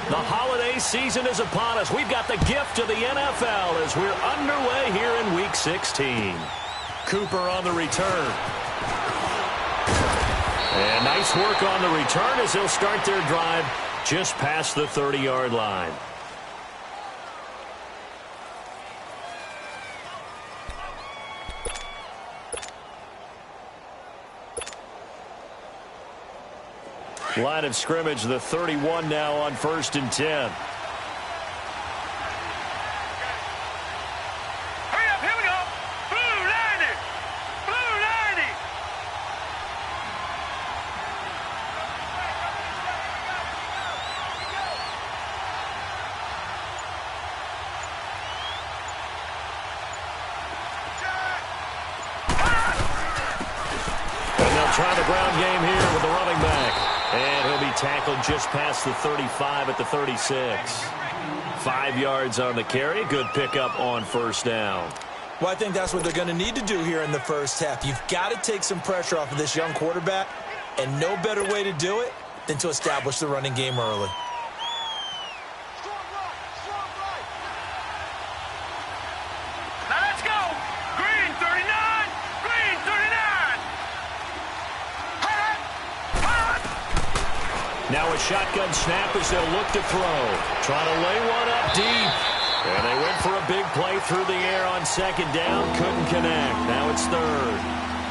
The holiday season is upon us. We've got the gift of the NFL as we're underway here in Week 16. Cooper on the return. And nice work on the return as they'll start their drive just past the 30-yard line. Line of scrimmage, the 31 now on 1st and 10. Hurry up, here we go. Blue 90. Blue 90. And they'll try the ground game here with the running back. And he'll be tackled just past the 35 at the 36. 5 yards on the carry. Good pickup on 1st down. Well, I think that's what they're going to need to do here in the first half. You've got to take some pressure off of this young quarterback, and no better way to do it than to establish the running game early. Now let's go. Green 39. Green 39. Now a shotgun snap as they'll look to throw. Trying to lay one up deep. And they went for a big play through the air on 2nd down. Couldn't connect. Now it's 3rd.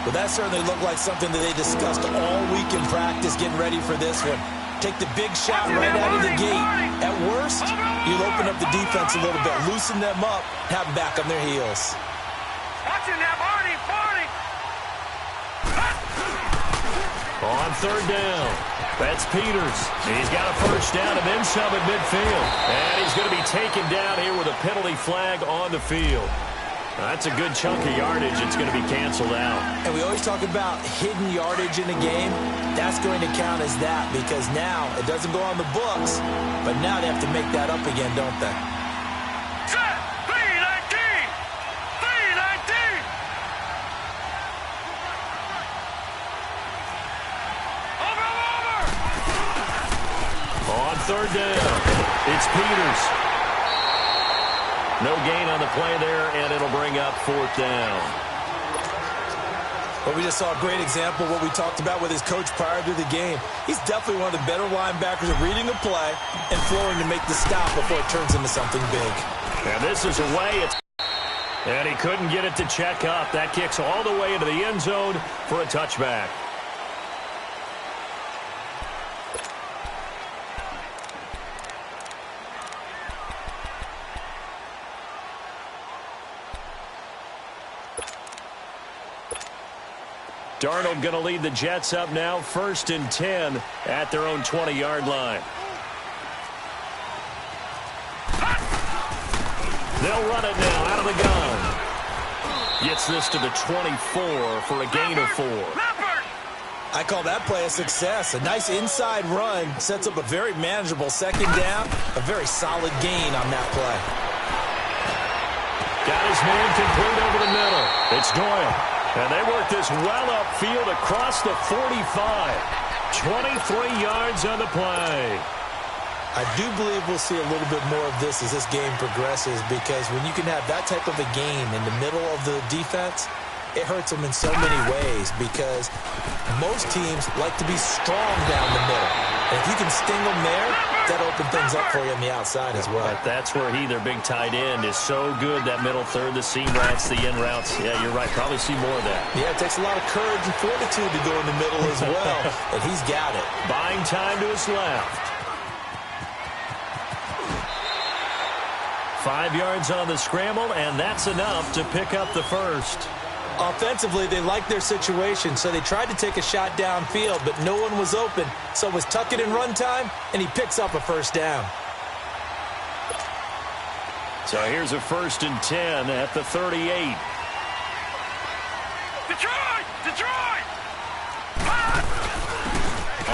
Well, that certainly looked like something that they discussed all week in practice, getting ready for this one. Take the big shot right out of the gate. At worst, you'll open up the defense a little bit, loosen them up, have them back on their heels. Watching that, Barney. On 3rd down. That's Peters. He's got a 1st down and then some at midfield. And he's going to be taken down here with a penalty flag on the field. That's a good chunk of yardage. It's going to be canceled out. And we always talk about hidden yardage in a game. That's going to count as that because now it doesn't go on the books, but now they have to make that up again, don't they? Set. 319. 319. Over. On 3rd down, it's Peters. No gain on the play there, and it'll bring up 4th down. But we just saw a great example of what we talked about with his coach prior to the game. He's definitely one of the better linebackers at reading a play and flowing to make the stop before it turns into something big. And this is away. And he couldn't get it to check up. That kicks all the way into the end zone for a touchback. Darnold going to lead the Jets up now, 1st and 10 at their own 20-yard line. They'll run it now out of the gun. Gets this to the 24 for a gain of 4. I call that play a success. A nice inside run sets up a very manageable 2nd down. A very solid gain on that play. Got his man complete over the middle. It's Doyle. And they work this well upfield across the 45. 23 yards on the play. I do believe we'll see a little bit more of this as this game progresses because when you can have that type of a gain in the middle of the defense, it hurts them in so many ways because most teams like to be strong down the middle. And if you can sting them there, that opens things up for you on the outside as well. But that's where their big tight end, is so good, that middle third, the seam routes, the in routes. Yeah, you're right. Probably see more of that. Yeah, it takes a lot of courage and fortitude to go in the middle as well. And he's got it. Buying time to his left. 5 yards on the scramble, and that's enough to pick up the 1st. Offensively, they liked their situation, so they tried to take a shot downfield, but no one was open. So it was tuck it in run time, and he picks up a 1st down. So here's a 1st and 10 at the 38. Detroit!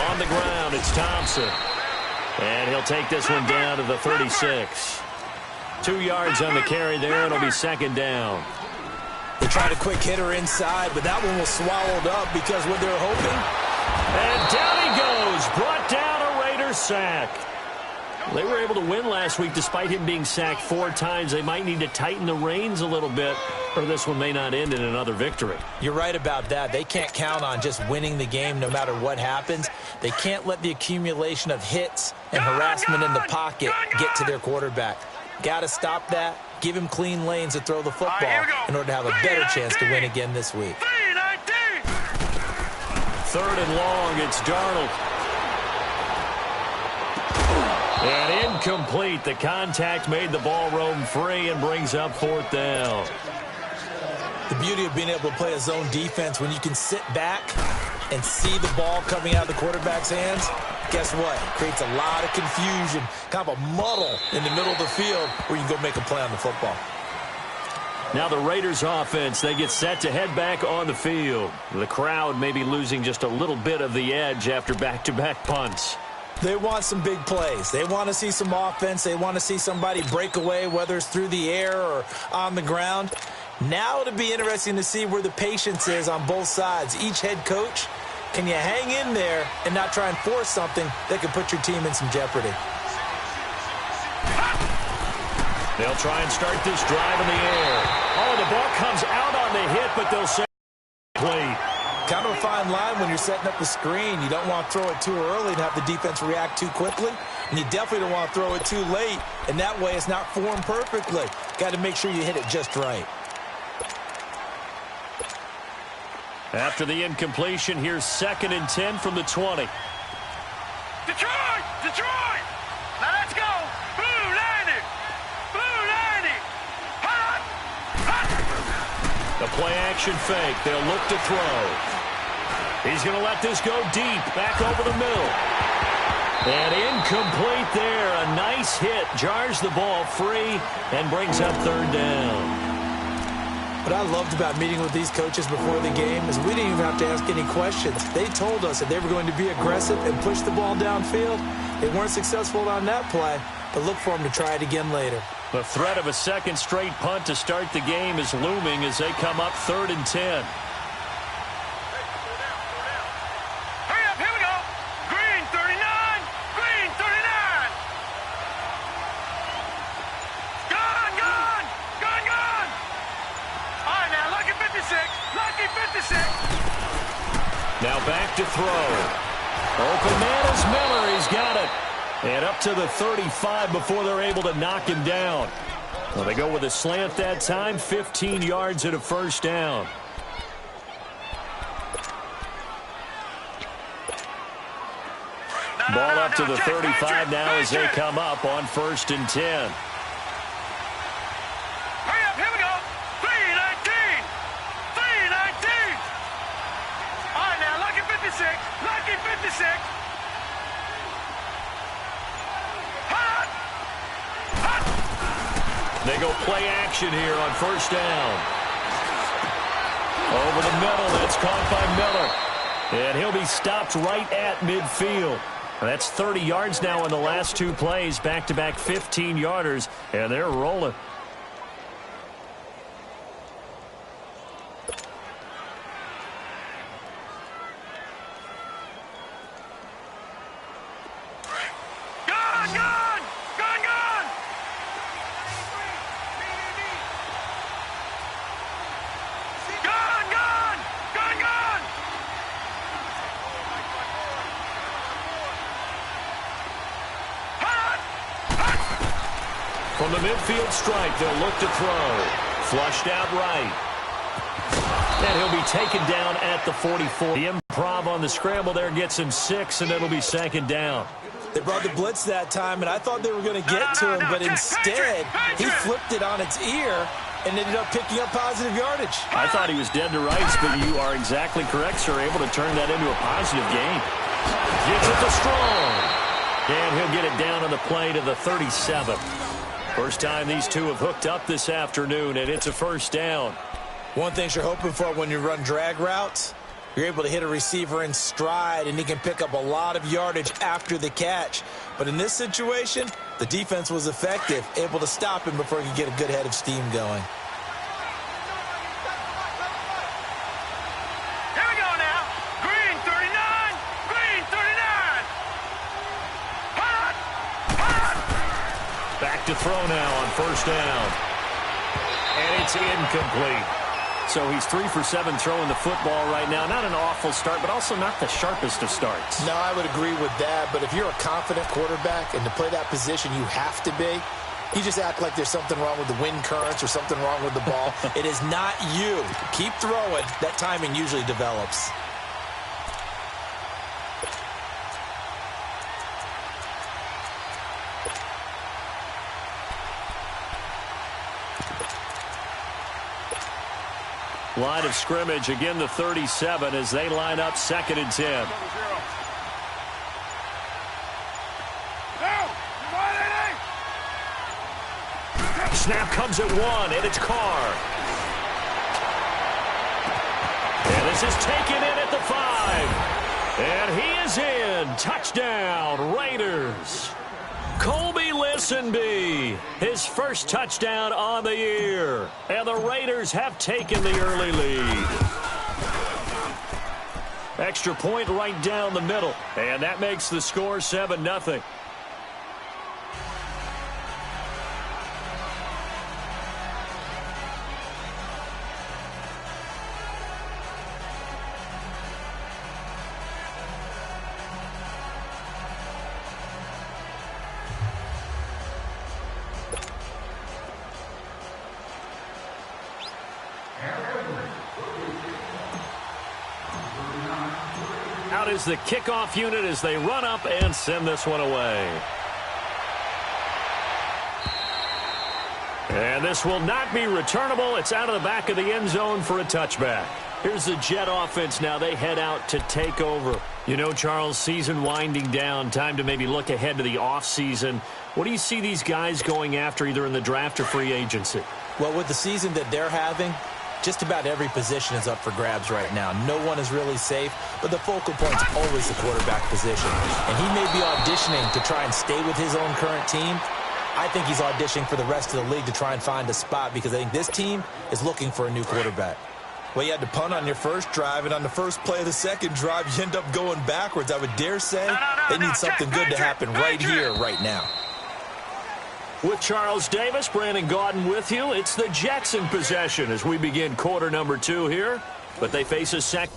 On the ground, it's Thompson. And he'll take this one down to the 36. 2 yards on the carry there, and it'll be 2nd down. They tried a quick hitter inside, but that one was swallowed up because what they were hoping. And down he goes. Brought down a Raider sack. They were able to win last week despite him being sacked 4 times. They might need to tighten the reins a little bit, or this one may not end in another victory. You're right about that. They can't count on just winning the game no matter what happens. They can't let the accumulation of hits and harassment in the pocket get to their quarterback. Got to stop that. Give him clean lanes to throw the football in order to have a better chance to win again this week. 3rd and long, it's Darnold. And incomplete. The contact made the ball roam free and brings up 4th down. The beauty of being able to play a zone defense when you can sit back and see the ball coming out of the quarterback's hands, guess what? It creates a lot of confusion, kind of a muddle in the middle of the field where you can go make a play on the football. Now the Raiders offense, they get set to head back on the field. The crowd may be losing just a little bit of the edge after back-to-back punts. They want some big plays. They want to see some offense. They want to see somebody break away, whether it's through the air or on the ground. Now it'll be interesting to see where the patience is on both sides. Each head coach, can you hang in there and not try and force something that could put your team in some jeopardy? They'll try and start this drive in the air. Oh, the ball comes out on the hit, but they'll say complete. Kind of a fine line when you're setting up the screen. You don't want to throw it too early and have the defense react too quickly. And you definitely don't want to throw it too late. And that way it's not formed perfectly. Got to make sure you hit it just right. After the incompletion, here's 2nd and 10 from the 20. Detroit! Detroit! Now let's go! Blue 90! Blue 90! Hot! Hot! The play-action fake. They'll look to throw. He's going to let this go deep, back over the middle. And incomplete there. A nice hit. Jars the ball free and brings up 3rd down. What I loved about meeting with these coaches before the game is we didn't even have to ask any questions. They told us that they were going to be aggressive and push the ball downfield. They weren't successful on that play, but look for them to try it again later. The threat of a 2nd straight punt to start the game is looming as they come up 3rd and 10. Hurry up, here we go! Green 39! Green 39! Gone, gone! Gone, gone! All right, now, lucky 56! Lucky 56! Now back to throw. Open man is Miller. He's got it. And up to the 35 before they're able to knock him down. Well, they go with a slant that time, 15 yards and a 1st down. Ball up to the 35 now as they come up on 1st and 10. Hurry up, here we go! 319! 319! All right, now, lucky 56! Lucky 56! Hot! Hot! They go play action here on 1st down. Over the middle, that's caught by Miller. And he'll be stopped right at midfield. That's 30 yards now in the last 2 plays, back-to-back 15-yarders, and they're rolling. Gone, gone! Gone, gone! Gone, gone! Gone, gone! Hot! Hot! From the midfield strike, they'll look to throw. Flushed out right. And he'll be taken down at the 44. The improv on the scramble there gets him 6, and it'll be 2nd down. They brought the blitz that time, and I thought they were going to get to him, but instead he flipped it on its ear and ended up picking up positive yardage. I thought he was dead to rights, but you are exactly correct, sir. Able to turn that into a positive gain. Gets it to Strong. And he'll get it down on the play to the 37. First time these two have hooked up this afternoon, and it's a 1st down. One thing you're hoping for when you run drag routes, you're able to hit a receiver in stride, and he can pick up a lot of yardage after the catch. But in this situation, the defense was effective, able to stop him before he could get a good head of steam going. Here we go now. Green 39! Green 39! Hot! Hot! to throw now on first down. And it's incomplete. So he's 3 for 7 throwing the football right now. Not an awful start, but also not the sharpest of starts. No, I would agree with that. But if you're a confident quarterback and to play that position, you have to be. You just act like there's something wrong with the wind currents or something wrong with the ball. It is not you. Keep throwing. That timing usually develops. Line of scrimmage, again the 37 as they line up 2nd and 10. Snap comes at 1, and it's Carr. And this is taken in at the 5. And he is in. Touchdown, Raiders. Colby Listenbee, his first touchdown on the year. And the Raiders have taken the early lead. Extra point right down the middle. And that makes the score 7-0. Out is the kickoff unit as they run up and send this one away. And this will not be returnable. It's out of the back of the end zone for a touchback. Here's the Jet offense now. They head out to take over. You know, Charles, season winding down. Time to maybe look ahead to the offseason. What do you see these guys going after either in the draft or free agency? Well, with the season that they're having, just about every position is up for grabs right now. No one is really safe, but the focal point's always the quarterback position. And he may be auditioning to try and stay with his own current team. I think he's auditioning for the rest of the league to try and find a spot because I think this team is looking for a new quarterback. Well, you had to punt on your first drive, and on the first play of the second drive, you end up going backwards. I would dare say they need something good to happen right here, right now. With Charles Davis, Brandon Gaudin with you. It's the Jets in possession as we begin quarter number 2 here. But they face a second.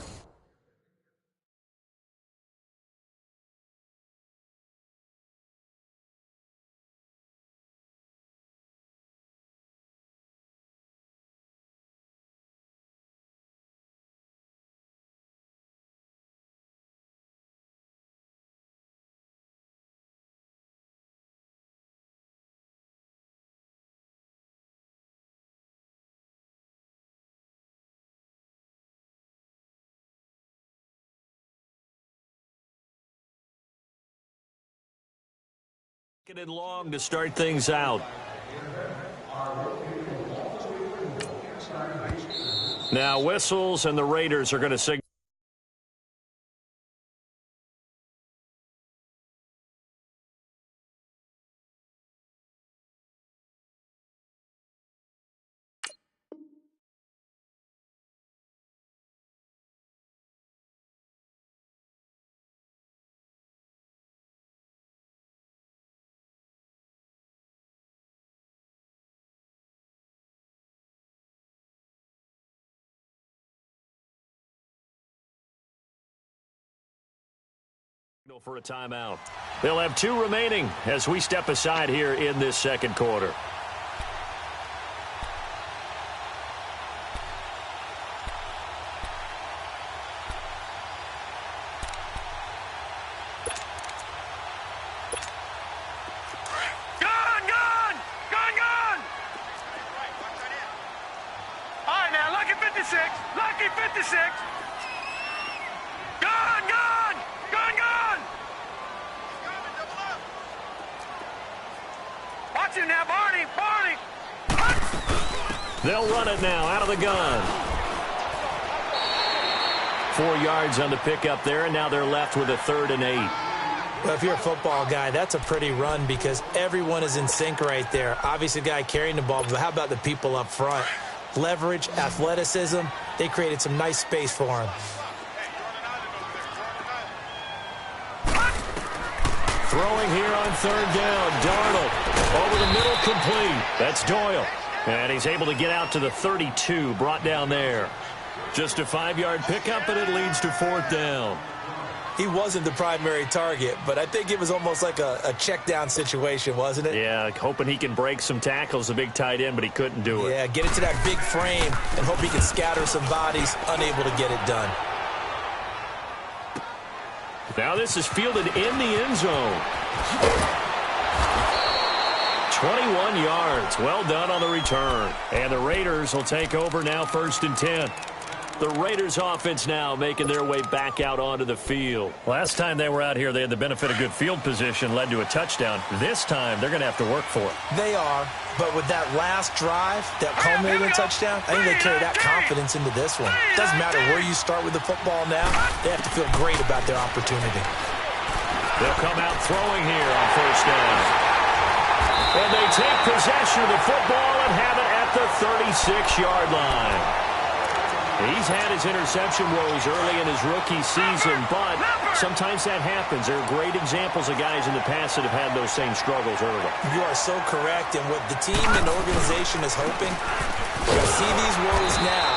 And long to start things out. Now whistles and the Raiders are going to signal. For a timeout. They'll have 2 remaining as we step aside here in this second quarter. Gone! All right, now, lucky 56. Lucky 56. Gone! Watch him now, Barney! They'll run it now out of the gun. 4 yards on the pickup there, and now they're left with a 3rd and 8. Well, if you're a football guy, that's a pretty run because everyone is in sync right there. Obviously, the guy carrying the ball, but how about the people up front? Leverage, athleticism, they created some nice space for him. Throwing here on third down. Darnold over the middle, complete. That's Doyle. And he's able to get out to the 32, brought down there. Just a 5-yard pickup, and it leads to fourth down. He wasn't the primary target, but I think it was almost like a check down situation, wasn't it? Yeah, hoping he can break some tackles, the big tight end, but he couldn't do it. Yeah, get it to that big frame and hope he can scatter some bodies, unable to get it done. Now this is fielded in the end zone. 21 yards. Well done on the return. And the Raiders will take over now, 1st and 10. The Raiders offense now making their way back out onto the field. Last time they were out here, they had the benefit of good field position, led to a touchdown. This time, they're going to have to work for it. They are, but with that last drive that culminated in a touchdown, I think they carry that confidence into this one. Doesn't matter where you start with the football now, they have to feel great about their opportunity. They'll come out throwing here on 1st down. And they take possession of the football and have it at the 36-yard line. He's had his interception woes early in his rookie season, but sometimes that happens. There are great examples of guys in the past that have had those same struggles early. You are so correct, and what the team and organization is hoping, we'll see these woes now,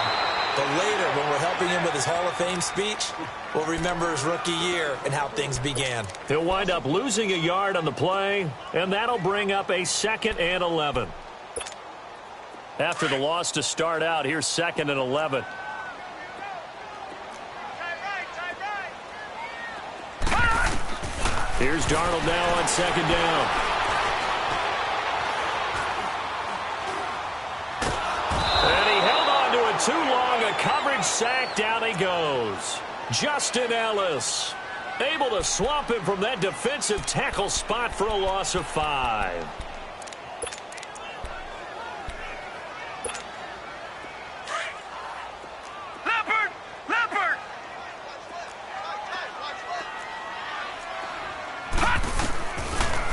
but later when we're helping him with his Hall of Fame speech, we'll remember his rookie year and how things began. He'll wind up losing a yard on the play, and that'll bring up a 2nd and 11. After the loss to start out, here's 2nd and 11. Here's Darnold now on 2nd down. And he held on to it too long. A coverage sack. Down he goes. Justin Ellis able to swamp him from that defensive tackle spot for a loss of 5.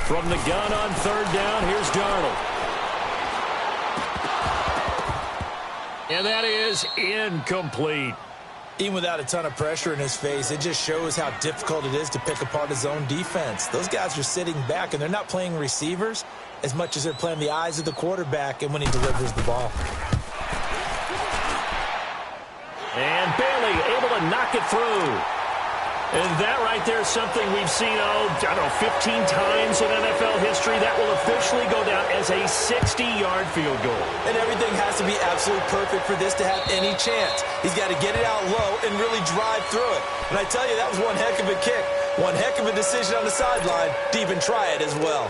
From the gun on 3rd down, here's Darnold. And that is incomplete. Even without a ton of pressure in his face, it just shows how difficult it is to pick apart his own defense. Those guys are sitting back, and they're not playing receivers as much as they're playing the eyes of the quarterback and when he delivers the ball. And Bailey able to knock it through. And that right there is something we've seen, 15 times in NFL history. That will officially go down as a 60-yard field goal. And everything has to be absolutely perfect for this to have any chance. He's got to get it out low and really drive through it. And I tell you, that was one heck of a kick. One heck of a decision on the sideline to even try it as well.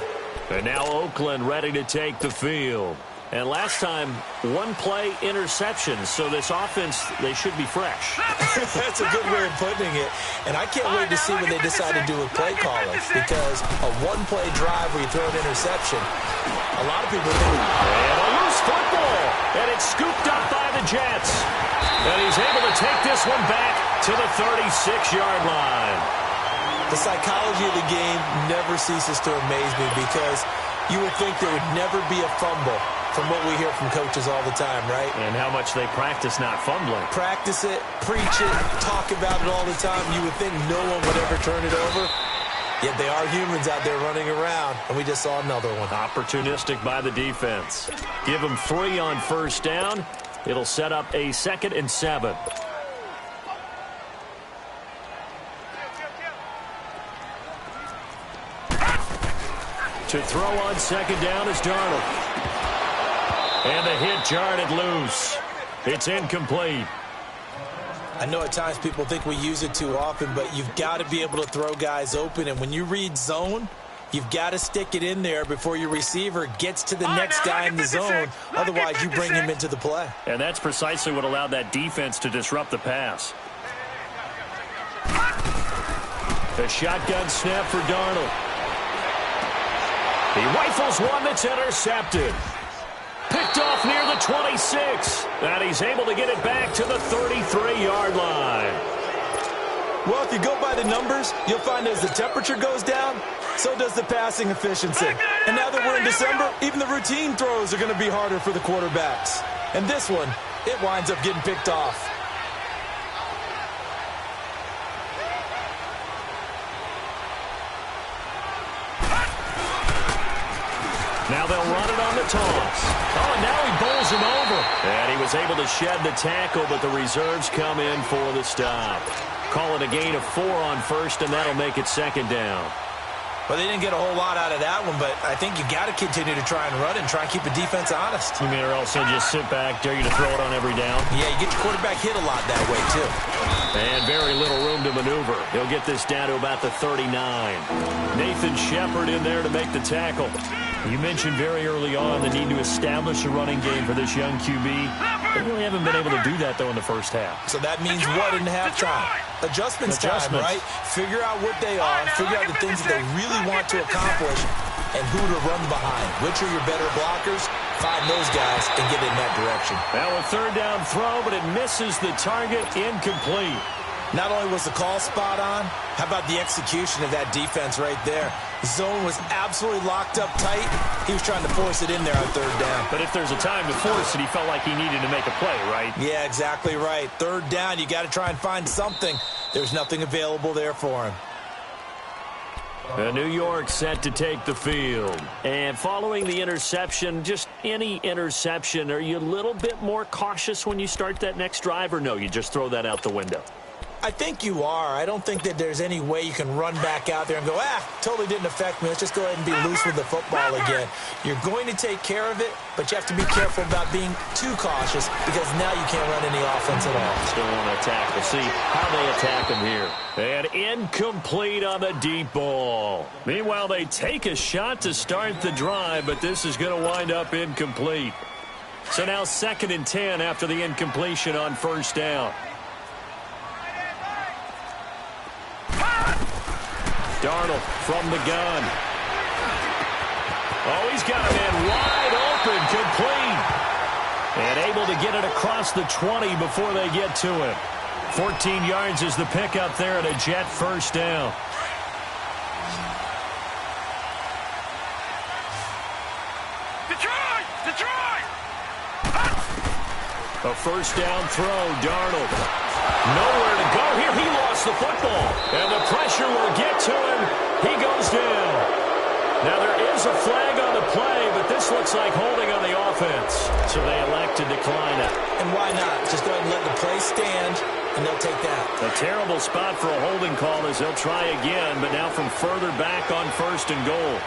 And now Oakland ready to take the field. And last time, 1-play interception. So this offense, they should be fresh. That's a good way of putting it. And I can't wait to see when they decide to do with play calling. Because a 1-play drive where you throw an interception, a lot of people think. And a loose football. And it's scooped up by the Jets. And he's able to take this one back to the 36-yard line. The psychology of the game never ceases to amaze me because you would think there would never be a fumble from what we hear from coaches all the time, right? And how much they practice not fumbling. Practice it, preach it, talk about it all the time. You would think no one would ever turn it over. Yet they are humans out there running around, and we just saw another one. Opportunistic by the defense. Give them 3 on 1st down. It'll set up a 2nd and 7. To throw on 2nd down is Darnold. And the hit jarred it loose. It's incomplete. I know at times people think we use it too often, but you've got to be able to throw guys open. And when you read zone, you've got to stick it in there before your receiver gets to the next guy in the zone. Otherwise, you bring him into the play. And that's precisely what allowed that defense to disrupt the pass. A shotgun snap for Darnold. He rifles one that's intercepted. Picked off near the 26. And he's able to get it back to the 33-yard line. Well, if you go by the numbers, you'll find as the temperature goes down, so does the passing efficiency. And now that we're in December, even the routine throws are going to be harder for the quarterbacks. And this one, it winds up getting picked off. Now they'll run it on the toss. Oh, and now he bowls him over. And he was able to shed the tackle, but the reserves come in for the stop. Call it a gain of 4 on first, and that'll make it second down. Well, they didn't get a whole lot out of that one, but I think you got to continue to try and run and try and keep the defense honest. You mean, or else they'll just sit back, dare you to throw it on every down? Yeah, you get your quarterback hit a lot that way, too. And very little room to maneuver. He'll get this down to about the 39. Nathan Shepard in there to make the tackle. You mentioned very early on the need to establish a running game for this young QB. They really haven't been able to do that, though, in the first half. So that means what in halftime? Adjustments time, right? Figure out what they are, figure out the things that they really want to accomplish, and who to run behind. Which are your better blockers? Find those guys and get in that direction. Now a third down throw, but it misses the target, incomplete. Not only was the call spot on, how about the execution of that defense right there? Zone was absolutely locked up tight. He was trying to force it in there on third down. But if there's a time to force it, he felt like he needed to make a play, right? Yeah, exactly right. Third down, you got to try and find something. There's nothing available there for him. New York set to take the field. And following the interception, just any interception, are you a little bit more cautious when you start that next drive, or no, you just throw that out the window? I think you are. I don't think that there's any way you can run back out there and go, totally didn't affect me. Let's just go ahead and be loose with the football again. You're going to take care of it, but you have to be careful about being too cautious because now you can't run any offense at all. Still want to attack. We'll see how they attack him here. And incomplete on the deep ball. Meanwhile, they take a shot to start the drive, but this is going to wind up incomplete. So now 2nd and 10 after the incompletion on first down. Darnold from the gun. Oh, he's got a man wide open, complete. And able to get it across the 20 before they get to him. 14 yards is the pickup there at a Jet first down. Detroit! A first down throw, Darnold. Nowhere to go here. He lost the football. And the pressure will get to him. He goes down. Now there is a flag on the play, but this looks like holding on the offense. So they elect to decline it. And why not? Just go ahead and let the play stand, and they'll take that. A terrible spot for a holding call as they'll try again, but now from further back on first and goal.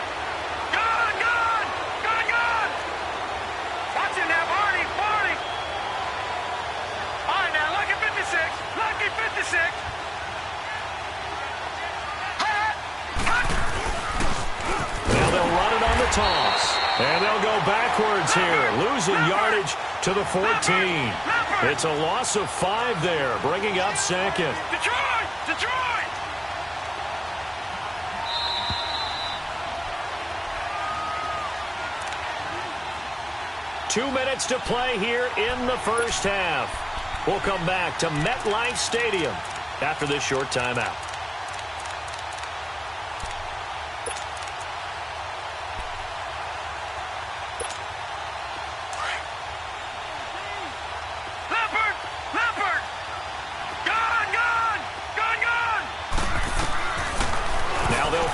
Toss. And they'll go backwards here, losing yardage to the 14. It's a loss of 5 there, bringing up second. Detroit! 2 minutes to play here in the first half. We'll come back to MetLife Stadium after this short timeout.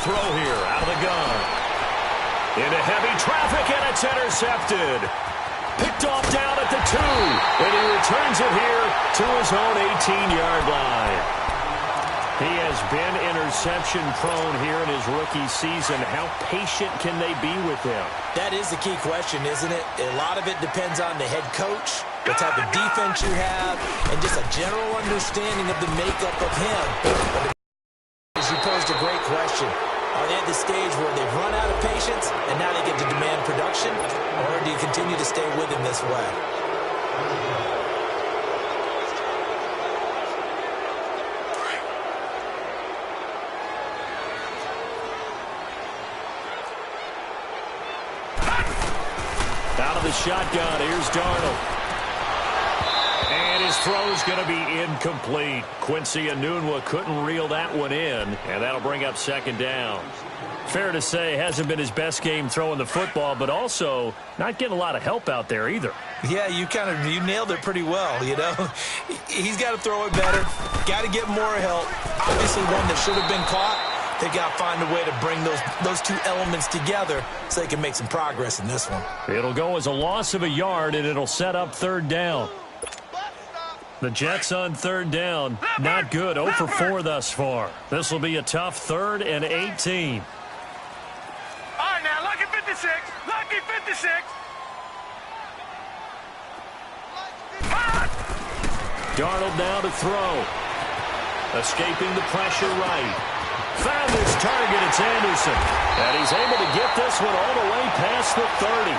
Throw here out of the gun. Into heavy traffic, and it's intercepted. Picked off down at the 2. And he returns it here to his own 18-yard line. He has been interception prone here in his rookie season. How patient can they be with him? That is the key question, isn't it? A lot of it depends on the head coach, the type of defense you have, and just a general understanding of the makeup of him. But you posed a great question. Are they at the stage where they've run out of patience and now they get to demand production? Or do you continue to stay with him this way? Out of the shotgun, here's Darnold. And his throw's going to be incomplete. Quincy Enunwa couldn't reel that one in, and that'll bring up second down. Fair to say, hasn't been his best game throwing the football, but also not getting a lot of help out there either. Yeah, you nailed it pretty well, you know. He's got to throw it better, got to get more help. Obviously one that should have been caught, They got to find a way to bring those two elements together so they can make some progress in this one. It'll go as a loss of a yard, and it'll set up third down. The Jets on third down, not good, 0 for 4 thus far. This will be a tough 3rd and 18. All right, now, lucky 56. Lucky 56. Darnold now to throw. Escaping the pressure right. Found his target, it's Anderson. And he's able to get this one all the way past the 30.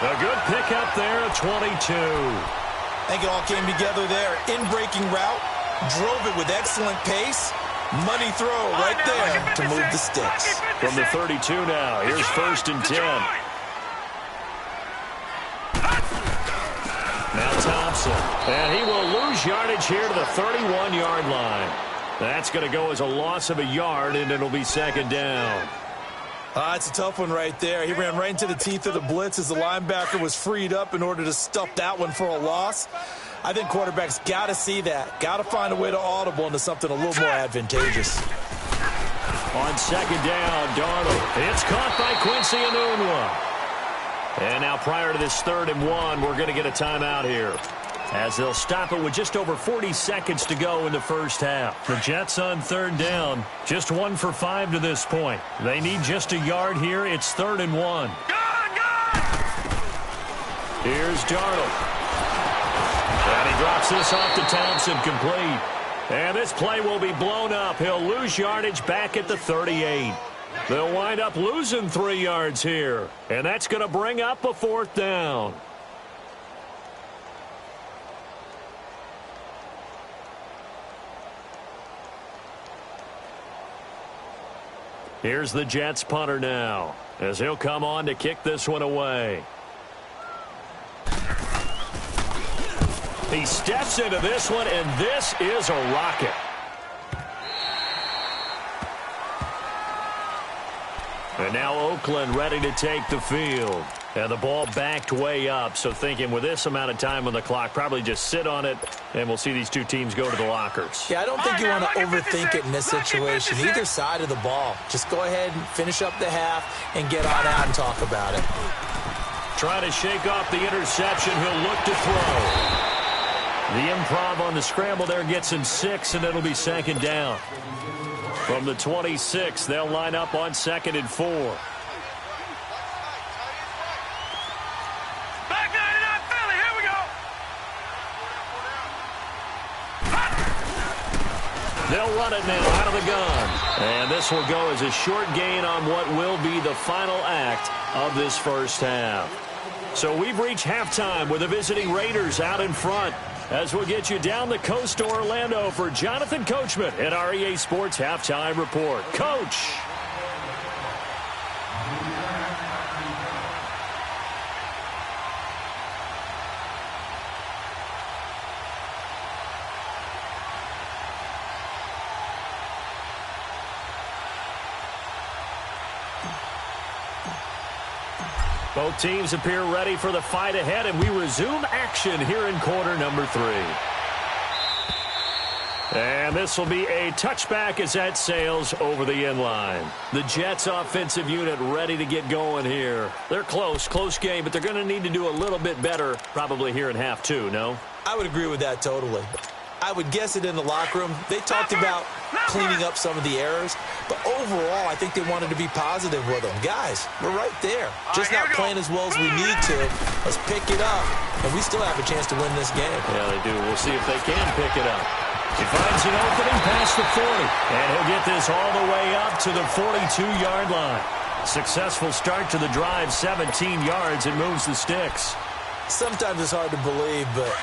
A good pickup there at 22. I think it all came together there. In-breaking route, drove it with excellent pace. Money throw right there to move the sticks. From the 32 now, here's 1st and 10. Now Thompson, and he will lose yardage here to the 31-yard line. That's going to go as a loss of a yard, and it'll be 2nd down. It's a tough one right there. He ran right into the teeth of the blitz as the linebacker was freed up in order to stuff that one for a loss. I think quarterbacks got to see that. Got to find a way to audible into something a little more advantageous. On 2nd down, Darnold. It's caught by Quincy Enunwa. And now prior to this 3rd and 1, we're going to get a timeout here, as they'll stop it with just over 40 seconds to go in the first half. The Jets on 3rd down, just 1 for 5 to this point. They need just a yard here. It's 3rd and 1. Here's Darnold. And he drops this off to Thompson, complete. And this play will be blown up. He'll lose yardage back at the 38. They'll wind up losing 3 yards here. And that's going to bring up a 4th down. Here's the Jets punter now, as he'll come on to kick this one away. He steps into this one, and this is a rocket. And now Oakland ready to take the field. And the ball backed way up, so thinking with this amount of time on the clock, probably just sit on it, and we'll see these two teams go to the lockers. Yeah, I don't think you want to overthink it in this situation. Either side of the ball. Just go ahead and finish up the half and get on out and talk about it. Trying to shake off the interception. He'll look to throw. The improv on the scramble there gets him 6, and it'll be 2nd down. From the 26, they'll line up on 2nd and 4. They'll run it now out of the gun. And this will go as a short gain on what will be the final act of this first half. So we've reached halftime with the visiting Raiders out in front, as we'll get you down the coast to Orlando for Jonathan Coachman at our EA Sports Halftime Report. Coach. Both teams appear ready for the fight ahead, and we resume action here in quarter number 3. And this will be a touchback as that sails over the end line. The Jets offensive unit ready to get going here. They're close game, but they're going to need to do a little bit better probably here in half 2, no? I would agree with that totally. I would guess it in the locker room. They talked about cleaning up some of the errors, but overall, I think they wanted to be positive with them. Guys, we're right there. Just not playing as well as we need to. Let's pick it up, and we still have a chance to win this game. Yeah, they do. We'll see if they can pick it up. He finds an opening past the 40, and he'll get this all the way up to the 42-yard line. Successful start to the drive, 17 yards, and moves the sticks. Sometimes it's hard to believe, but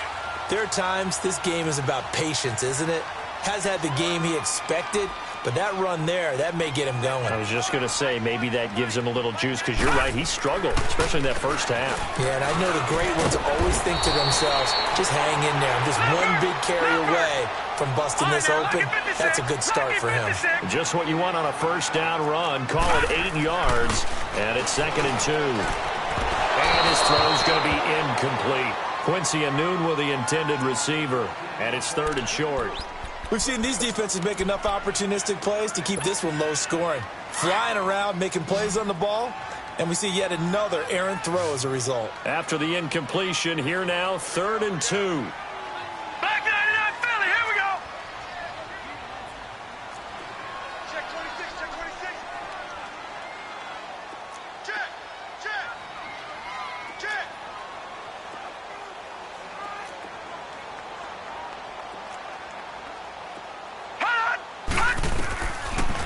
there are times this game is about patience, isn't it? Has had the game he expected, but that run there, that may get him going. I was just going to say, maybe that gives him a little juice, because you're right, he struggled, especially in that first half. Yeah, and I know the great ones always think to themselves, just hang in there. I'm just one big carry away from busting this open. That's a good start for him. Just what you want on a first down run. Call it 8 yards, and it's 2nd and 2. And his throw's going to be incomplete. Quincy Enunwa, the intended receiver, and it's 3rd and short. We've seen these defenses make enough opportunistic plays to keep this one low scoring. Flying around, making plays on the ball, and we see yet another errant throw as a result. After the incompletion, here now, 3rd and 2. Back 99 Philly, here we go. Check 26, check 26. Check, check, check. Hot, hot.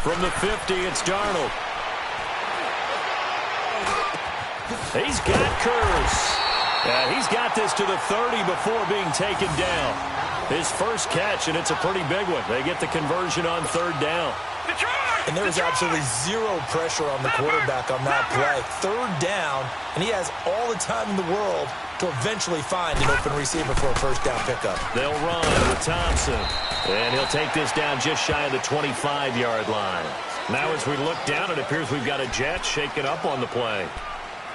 From the 50, it's Darnold. He's got Kurz. He's got this to the 30 before being taken down. His first catch, and it's a pretty big one. They get the conversion on 3rd down. And there was absolutely zero pressure on the quarterback on that play. 3rd down, and he has all the time in the world to eventually find an open receiver for a first down pickup. They'll run with Thompson, and he'll take this down just shy of the 25-yard line. Now as we look down, it appears we've got a jet shaking up on the play.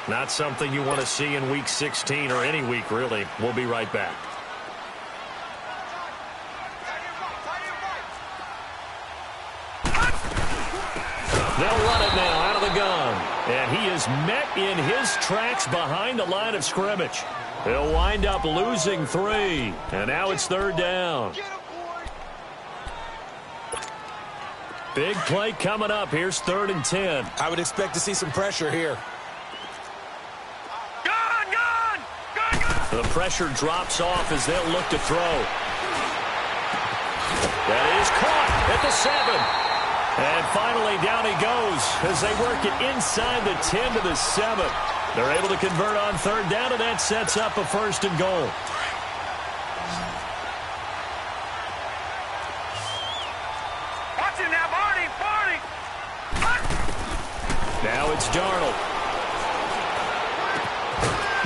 Not something you want to see in Week 16 or any week, really. We'll be right back. They'll run it now out of the gun. And he is met in his tracks behind the line of scrimmage. He'll wind up losing 3. And now it's 3rd down. Big play coming up. Here's 3rd and 10. I would expect to see some pressure here. The pressure drops off as they'll look to throw. That is caught at the 7. And finally down he goes as they work it inside the 10 to the 7. They're able to convert on 3rd down, and that sets up a 1st and goal. Watch it now, Barney, Barney. Now it's Darnold.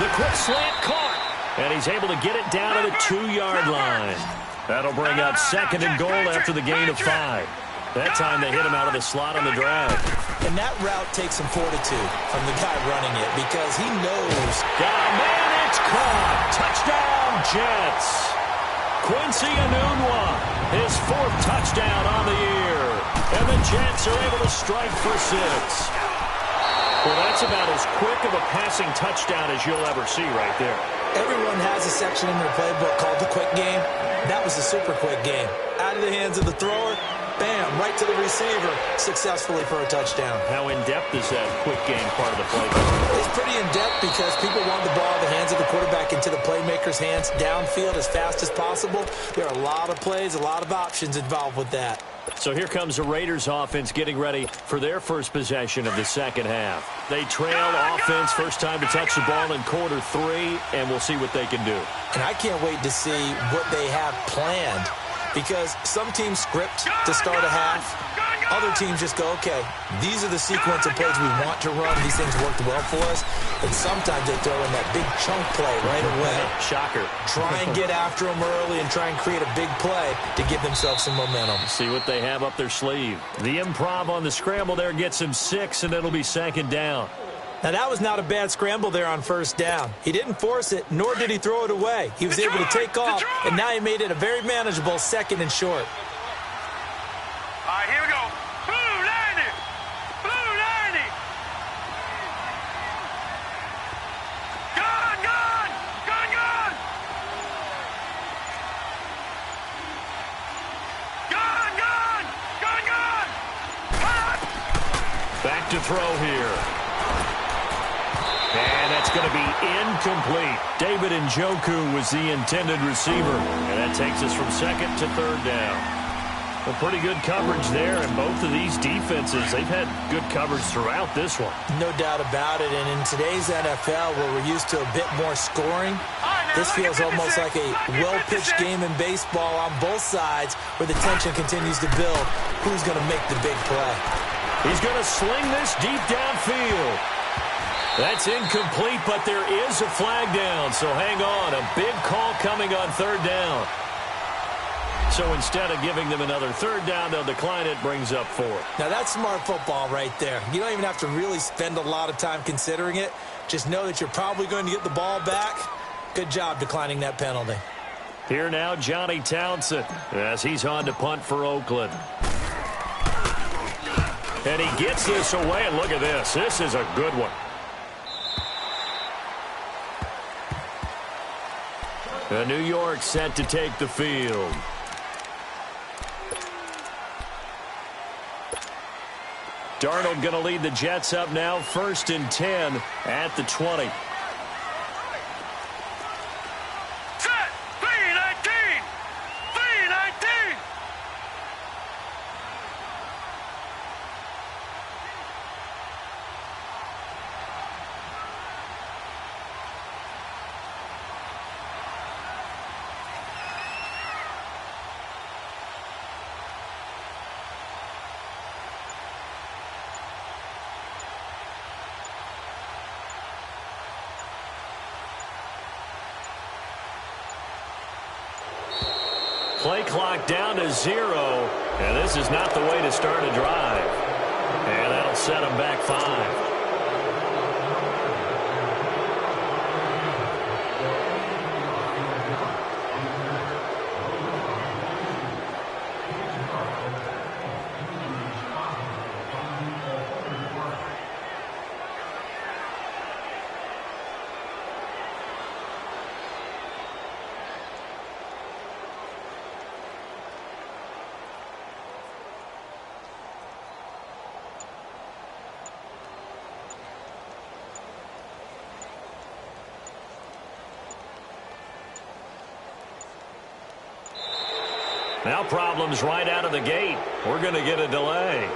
The quick slant caught. And he's able to get it down to the 2-yard line. That'll bring up 2nd and goal after the gain of 5. That time they hit him out of the slot on the drag. And that route takes some fortitude from the guy running it because he knows. Got a man, it's caught. Touchdown, Jets. Quincy Enunwa, his 4th touchdown on the year. And the Jets are able to strike for 6. Well, that's about as quick of a passing touchdown as you'll ever see right there. Everyone has a section in their playbook called the quick game. That was a super quick game. Out of the hands of the thrower, bam, right to the receiver, successfully for a touchdown. How in-depth is that quick game part of the playbook? It's pretty in-depth because people want the ball out of the hands of the quarterback into the playmaker's hands downfield as fast as possible. There are a lot of plays, a lot of options involved with that. So here comes the Raiders offense getting ready for their first possession of the 2nd half. They trail offense, first time to touch the ball in quarter 3, and we'll see what they can do. And I can't wait to see what they have planned because some teams script to start a half. Other teams just go, okay, these are the sequence of plays we want to run. These things worked well for us. And sometimes they throw in that big chunk play right away. Shocker. Try and get after them early and try and create a big play to give themselves some momentum. See what they have up their sleeve. The improv on the scramble there gets him 6, and it'll be 2nd down. Now, that was not a bad scramble there on 1st down. He didn't force it, nor did he throw it away. He was able to take off, and now he made it a very manageable 2nd and short. All right, here we go. Blue 90. Blue 90. Gun, gun. Gun, gun. Gun, gun. Gun, gun. Hot. Back to throw here. And that's going to be incomplete. David Njoku was the intended receiver. And that takes us from 2nd to 3rd down. A pretty good coverage there, and both of these defenses, they've had good coverage throughout this one. No doubt about it, and in today's NFL, where we're used to a bit more scoring, this feels almost like a well-pitched game in baseball on both sides, where the tension continues to build. Who's going to make the big play? He's going to sling this deep downfield. That's incomplete, but there is a flag down, so hang on. A big call coming on 3rd down. So instead of giving them another 3rd down, they'll decline it, brings up 4. Now, that's smart football right there. You don't even have to really spend a lot of time considering it. Just know that you're probably going to get the ball back. Good job declining that penalty. Here now, Johnny Townsend, as he's on to punt for Oakland. And he gets this away, and look at this. This is a good one. And New York set to take the field. Darnold going to lead the Jets up now, 1st and 10 at the 20. Play clock down to 0, and this is not the way to start a drive. And that'll set them back 5. Now problems right out of the gate. We're going to get a delay.